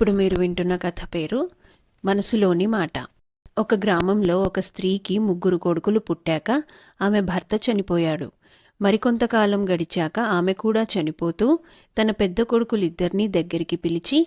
ఇప్పుడు మీరు వింటున్న కథ పేరు మనసులోని మాట. ఒక గ్రామంలో ఒక స్త్రీకి 3 కొడుకులు పుట్టాక ఆమె భర్త చనిపోయాడు. మరికొంతకాలం గడిచాక ఆమె కూడా చనిపోతూ తన పెద్ద కొడుకులిద్దరినీ దగ్గరికి పిలిచి,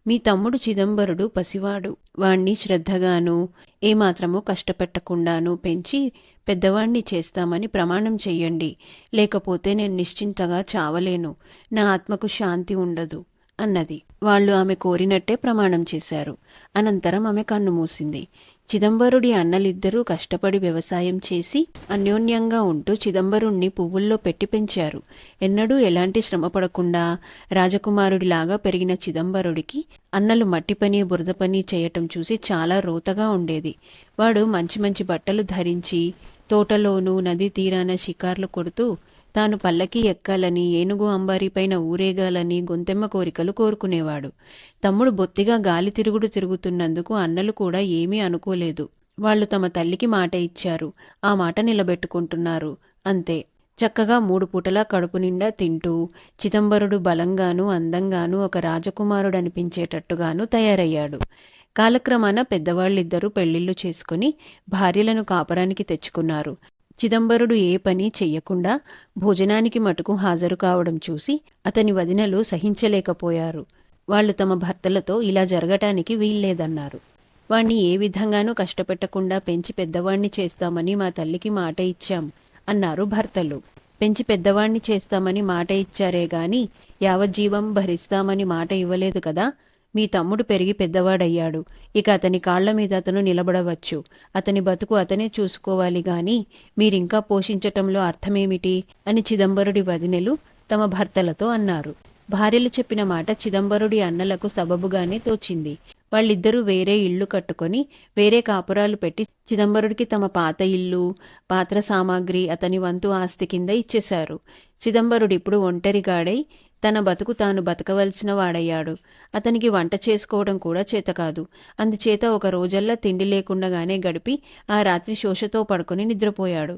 మీ తమ్ముడు చిదంబరుడు పసివాడు, వాణ్ణి శ్రద్ధగాను ఏమాత్రమూ కష్టపెట్టకుండాను పెంచి పెద్దవాణ్ణి చేస్తామని ప్రమాణం చెయ్యండి. లేకపోతే నేను నిశ్చింతగా చావలేను, నా ఆత్మకు శాంతి ఉండదు అన్నది. వాళ్ళు ఆమె కోరినట్టే ప్రమాణం చేశారు. అనంతరం ఆమె కన్ను మూసింది. చిదంబరుడి అన్నలిద్దరూ కష్టపడి వ్యవసాయం చేసి అన్యోన్యంగా ఉంటూ చిదంబరుణ్ణి పువ్వుల్లో పెట్టి పెంచారు. ఎన్నడూ ఎలాంటి శ్రమ పడకుండా రాజకుమారుడిలాగా పెరిగిన చిదంబరుడికి అన్నలు మట్టి పని బురద పని చేయటం చూసి చాలా రోతగా ఉండేది. వాడు మంచి మంచి బట్టలు ధరించి తోటలోనూ నదీ తీరాన షికార్లు కొడుతూ తాను పల్లకి ఎక్కాలని, ఏనుగు అంబారీపైన ఊరేగాలని గొంతెమ్మ కోరికలు కోరుకునేవాడు. తమ్ముడు బొత్తిగా గాలి తిరుగుడు తిరుగుతున్నందుకు అన్నలు కూడా ఏమీ అనుకోలేదు. వాళ్ళు తమ తల్లికి మాట ఇచ్చారు, ఆ మాట నిలబెట్టుకుంటున్నారు, అంతే. చక్కగా 3 పూటలా కడుపు నిండా తింటూ చిదంబరుడు బలంగానూ అందంగానూ ఒక రాజకుమారుడనిపించేటట్టుగాను తయారయ్యాడు. కాలక్రమాన పెద్దవాళ్ళిద్దరూ పెళ్లిళ్లు చేసుకుని భార్యలను కాపరానికి తెచ్చుకున్నారు. చిదంబరుడు ఏ పని చెయ్యకుండా భోజనానికి మటుకు హాజరు కావడం చూసి అతని వదినలు సహించలేకపోయారు. వాళ్ళు తమ భర్తలతో ఇలా జరగటానికి వీల్లేదన్నారు. వాణ్ణి ఏ విధంగానూ కష్టపెట్టకుండా పెంచి పెద్దవాణ్ణి చేస్తామని మా తల్లికి మాట ఇచ్చాం అన్నారు భర్తలు. పెంచి పెద్దవాణ్ణి చేస్తామని మాట ఇచ్చారే గాని యావజ్జీవం భరిస్తామని మాట ఇవ్వలేదు కదా. మీ తమ్ముడు పెరిగి పెద్దవాడయ్యాడు, ఇక అతని కాళ్ల మీద అతను నిలబడవచ్చు. అతని బతుకు అతనే చూసుకోవాలి గాని మీరింకా పోషించటంలో అర్థమేమిటి అని చిదంబరుడి వదినెలు తమ భర్తలతో అన్నారు. భార్యలు చెప్పిన మాట చిదంబరుడి అన్నలకు సబబుగానే తోచింది. వాళ్ళిద్దరూ వేరే ఇళ్లు కట్టుకొని వేరే కాపురాలు పెట్టి చిదంబరుడికి తమ పాత ఇల్లు, పాత్ర సామాగ్రి అతని వంతు ఆస్తి కింద ఇచ్చేశారు. చిదంబరుడిప్పుడు ఒంటరిగాడై తన బతుకు తాను బతకవలసిన వాడయ్యాడు. అతనికి వంట చేసుకోవడం కూడా చేతకాదు. అందుచేత ఒక రోజల్లా తిండి లేకుండగానే గడిపి ఆ రాత్రి శోషతో పడుకుని నిద్రపోయాడు.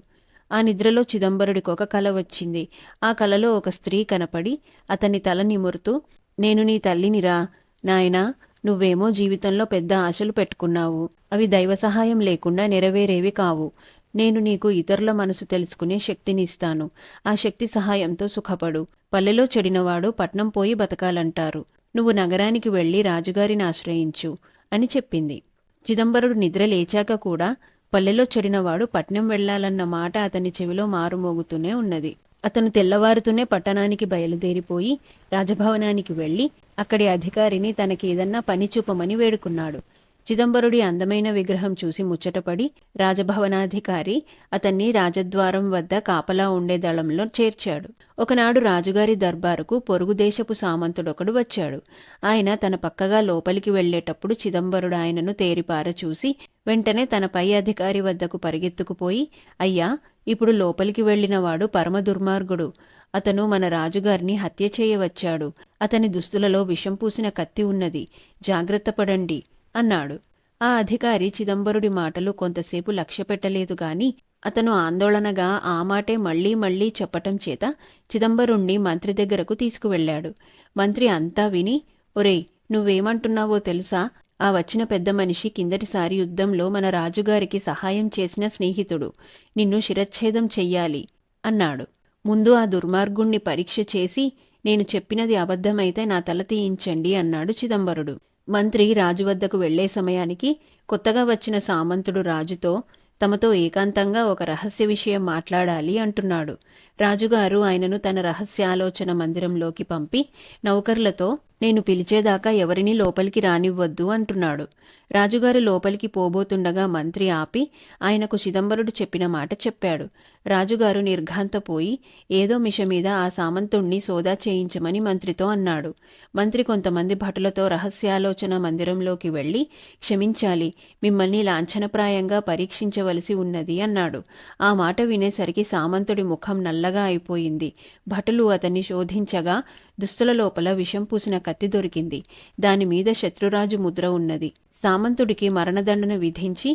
ఆ నిద్రలో చిదంబరుడికొక కల వచ్చింది. ఆ కలలో ఒక స్త్రీ కనపడి అతని తల నిమురుతూ, నేను నీ తల్లినిరా నాయనా, నువ్వేమో జీవితంలో పెద్ద ఆశలు పెట్టుకున్నావు, అవి దైవ సహాయం లేకుండా నెరవేరేవి కావు. నేను నీకు ఇతరుల మనసు తెలుసుకునే శక్తినిస్తాను. ఆ శక్తి సహాయంతో సుఖపడు. పల్లెలో చెడినవాడు పట్నం పోయి బతకాలంటారు. నువ్వు నగరానికి వెళ్లి రాజుగారిని ఆశ్రయించు అని చెప్పింది. చిదంబరుడు నిద్ర లేచాక కూడా పల్లెలో చెడినవాడు పట్నం వెళ్లాలన్న మాట అతని చెవిలో మారుమోగుతూనే ఉన్నది. అతను తెల్లవారుతూనే పట్టణానికి బయలుదేరిపోయి రాజభవనానికి వెళ్లి అక్కడి అధికారిని తనకి ఏదన్నా పని చూపమని వేడుకున్నాడు. చిదంబరుడి అందమైన విగ్రహం చూసి ముచ్చటపడి రాజభవనాధికారి అతన్ని రాజద్వారం వద్ద కాపలా ఉండే దళంలో చేర్చాడు. ఒకనాడు రాజుగారి దర్బారుకు పొరుగు దేశపు సామంతుడొకడు వచ్చాడు. ఆయన తన పక్కగా లోపలికి వెళ్లేటప్పుడు చిదంబరుడు ఆయనను తేరిపార చూసి వెంటనే తన పై అధికారి వద్దకు పరిగెత్తుకుపోయి, అయ్యా, ఇప్పుడు లోపలికి వెళ్లినవాడు పరమ దుర్మార్గుడు. అతను మన రాజుగారిని హత్య చేయవచ్చాడు. అతని దుస్తులలో విషం పూసిన కత్తి ఉన్నది, జాగ్రత్త పడండి అన్నాడు. ఆ అధికారి చిదంబరుడి మాటలు కొంతసేపు లక్ష్యపెట్టలేదు గాని అతను ఆందోళనగా ఆ మాటే మళ్లీ మళ్లీ చెప్పటం చేత చిదంబరుణ్ణి మంత్రి దగ్గరకు తీసుకువెళ్లాడు. మంత్రి అంతా విని, ఒరేయ్, నువ్వేమంటున్నావో తెలుసా? ఆ వచ్చిన పెద్ద మనిషి కిందటిసారి యుద్ధంలో మన రాజుగారికి సహాయం చేసిన స్నేహితుడు. నిన్ను శిరచ్ఛేదం చెయ్యాలి అన్నాడు. ముందు ఆ దుర్మార్గుణ్ణి పరీక్ష చేసి నేను చెప్పినది అబద్ధమైతే నా తల తీయించండి అన్నాడు చిదంబరుడు. మంత్రి రాజు వద్దకు వెళ్లే సమయానికి కొత్తగా వచ్చిన సామంతుడు రాజుతో తమతో ఏకాంతంగా ఒక రహస్య విషయం మాట్లాడాలి అంటున్నాడు. రాజుగారు ఆయనను తన రహస్యాలోచన మందిరంలోకి పంపి నౌకర్లతో నేను పిలిచేదాకా ఎవరినీ లోపలికి రానివ్వద్దు అంటున్నాడు. రాజుగారు లోపలికి పోబోతుండగా మంత్రి ఆపి ఆయనకు చిదంబరుడు చెప్పిన మాట చెప్పాడు. రాజుగారు నిర్ఘాంతపోయి ఏదో మిషమీద ఆ సామంతుణ్ణి సోదా చేయించమని మంత్రితో అన్నాడు. మంత్రి కొంతమంది భటులతో రహస్యాలోచన మందిరంలోకి వెళ్లి, క్షమించాలి, మిమ్మల్ని లాంఛనప్రాయంగా పరీక్షించవలసి ఉన్నది అన్నాడు. ఆ మాట వినేసరికి సామంతుడి ముఖం నల్లగా అయిపోయింది. భటులు అతన్ని శోధించగా దుస్తుల లోపల విషం పూసిన కత్తి దొరికింది. దానిమీద శత్రురాజు ముద్ర ఉన్నది. సామంతుడికి మరణదండన విధించి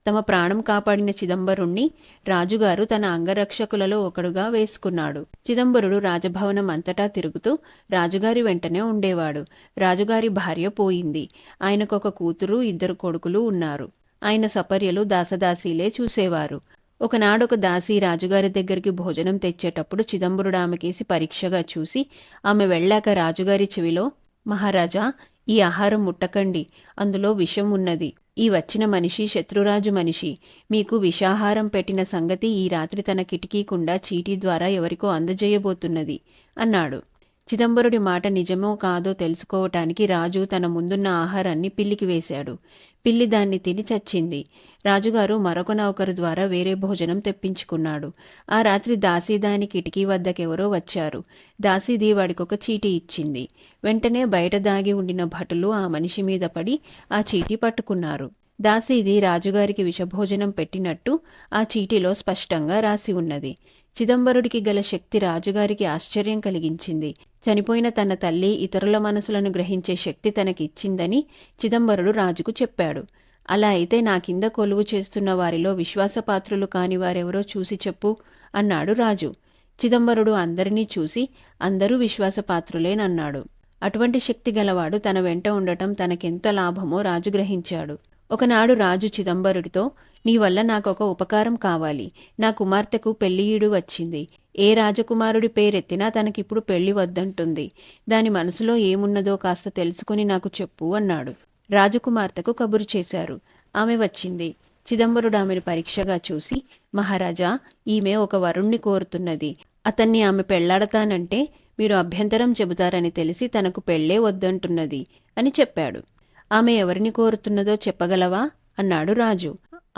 తమ ప్రాణం కాపాడిన చిదంబరుణ్ణి రాజుగారు తన అంగరక్షకులలో ఒకడుగా వేసుకున్నాడు. చిదంబరుడు రాజభవనం అంతటా తిరుగుతూ రాజుగారి వెంటనే ఉండేవాడు. రాజుగారి భార్య పోయింది. ఆయనకొక కూతురు, 2 కొడుకులు ఉన్నారు. ఆయన సపర్యలు దాసదాసీలే చూసేవారు. ఒకనాడొక దాసి రాజుగారి దగ్గరికి భోజనం తెచ్చేటప్పుడు చిదంబరుడు ఆమెకేసి పరీక్షగా చూసి ఆమె వెళ్ళాక రాజుగారి చెవిలో, మహారాజా, ఈ ఆహారం ముట్టకండి, అందులో విషం ఉన్నది. ఈ వచ్చిన మనిషి శత్రురాజు మనిషి. మీకు విషాహారం పెట్టిన సంగతి ఈ రాత్రి తన కిటికీకుండా చీటీ ద్వారా ఎవరికో అందజేయబోతున్నది అన్నాడు. చిదంబరుడి మాట నిజమో కాదో తెలుసుకోవటానికి రాజు తన ముందున్న ఆహారాన్ని పిల్లికి వేశాడు. పిల్లి దాన్ని తిని చచ్చింది. రాజుగారు మరొక నౌకరు ద్వారా వేరే భోజనం తెప్పించుకున్నాడు. ఆ రాత్రి దాసీ దాని కిటికీ వద్దకెవరో వచ్చారు. దాసీది వాడికొక చీటీ ఇచ్చింది. వెంటనే బయట దాగి ఉండిన భటులు ఆ మనిషి మీద పడి ఆ చీటీ పట్టుకున్నారు. దాసీది రాజుగారికి విషభోజనం పెట్టినట్టు ఆ చీటీలో స్పష్టంగా రాసి ఉన్నది. చిదంబరుడికి గల శక్తి రాజుగారికి ఆశ్చర్యం కలిగించింది. చనిపోయిన తన తల్లి ఇతరుల మనసులను గ్రహించే శక్తి తనకిచ్చిందని చిదంబరుడు రాజుకు చెప్పాడు. అలా అయితే నా కింద కొలువు చేస్తున్న వారిలో విశ్వాసపాత్రులు కాని వారెవరో చూసి చెప్పు అన్నాడు రాజు. చిదంబరుడు అందరినీ చూసి అందరూ విశ్వాసపాత్రులేనన్నాడు. అటువంటి శక్తి గలవాడు తన వెంట ఉండటం తనకెంత లాభమో రాజు గ్రహించాడు. ఒకనాడు రాజు చిదంబరుడితో, నీ వల్ల నాకొక ఉపకారం కావాలి. నా కుమార్తెకు పెళ్లియీడు వచ్చింది. ఏ రాజకుమారుడి పేరెత్తినా తనకిప్పుడు పెళ్లి వద్దంటుంది. దాని మనసులో ఏమున్నదో కాస్త తెలుసుకుని నాకు చెప్పు అన్నాడు. రాజకుమార్తెకు కబురు చేశారు. ఆమె వచ్చింది. చిదంబరుడు ఆమెను పరీక్షగా చూసి, మహారాజా, ఈమె ఒక వరుణ్ణి కోరుతున్నది. అతన్ని ఆమె పెళ్లాడతానంటే మీరు అభ్యంతరం చెబుతారని తెలిసి తనకు పెళ్లే వద్దంటున్నది అని చెప్పాడు. ఆమె ఎవరిని కోరుతున్నదో చెప్పగలవా అన్నాడు రాజు.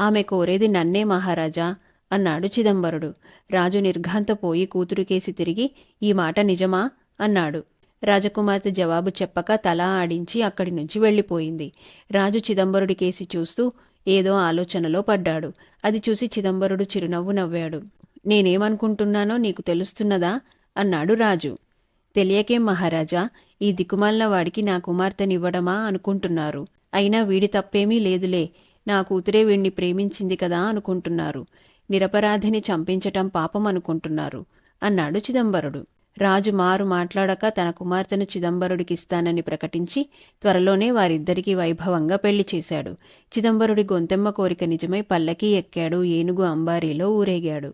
ఆమె కోరేది నన్నే మహారాజా అన్నాడు చిదంబరుడు. రాజు నిర్ఘాంతపోయి కూతురికేసి తిరిగి, ఈ మాట నిజమా అన్నాడు. రాజకుమార్తె జవాబు చెప్పక తల ఆడించి అక్కడి నుంచి వెళ్ళిపోయింది. రాజు చిదంబరుడికేసి చూస్తూ ఏదో ఆలోచనలో పడ్డాడు. అది చూసి చిదంబరుడు చిరునవ్వు నవ్వాడు. నేనేమనుకుంటున్నానో నీకు తెలుస్తున్నదా అన్నాడు రాజు. తెలియకేం మహారాజా, ఈ దిక్కుమాలిన వాడికి నా కుమార్తెనివ్వడమా అనుకుంటున్నారు. అయినా వీడి తప్పేమీ లేదులే, నా కూతురే వీణ్ణి ప్రేమించింది కదా అనుకుంటున్నారు. నిరపరాధిని చంపించటం పాపం అనుకుంటున్నారు అన్నాడు చిదంబరుడు. రాజు మారు మాట్లాడక తన కుమార్తెను చిదంబరుడికిస్తానని ప్రకటించి త్వరలోనే వారిద్దరికీ వైభవంగా పెళ్లి చేశాడు. చిదంబరుడి గొంతెమ్మ కోరిక నిజమై పల్లకీ ఎక్కాడు. ఏనుగు అంబారీలో ఊరేగాడు.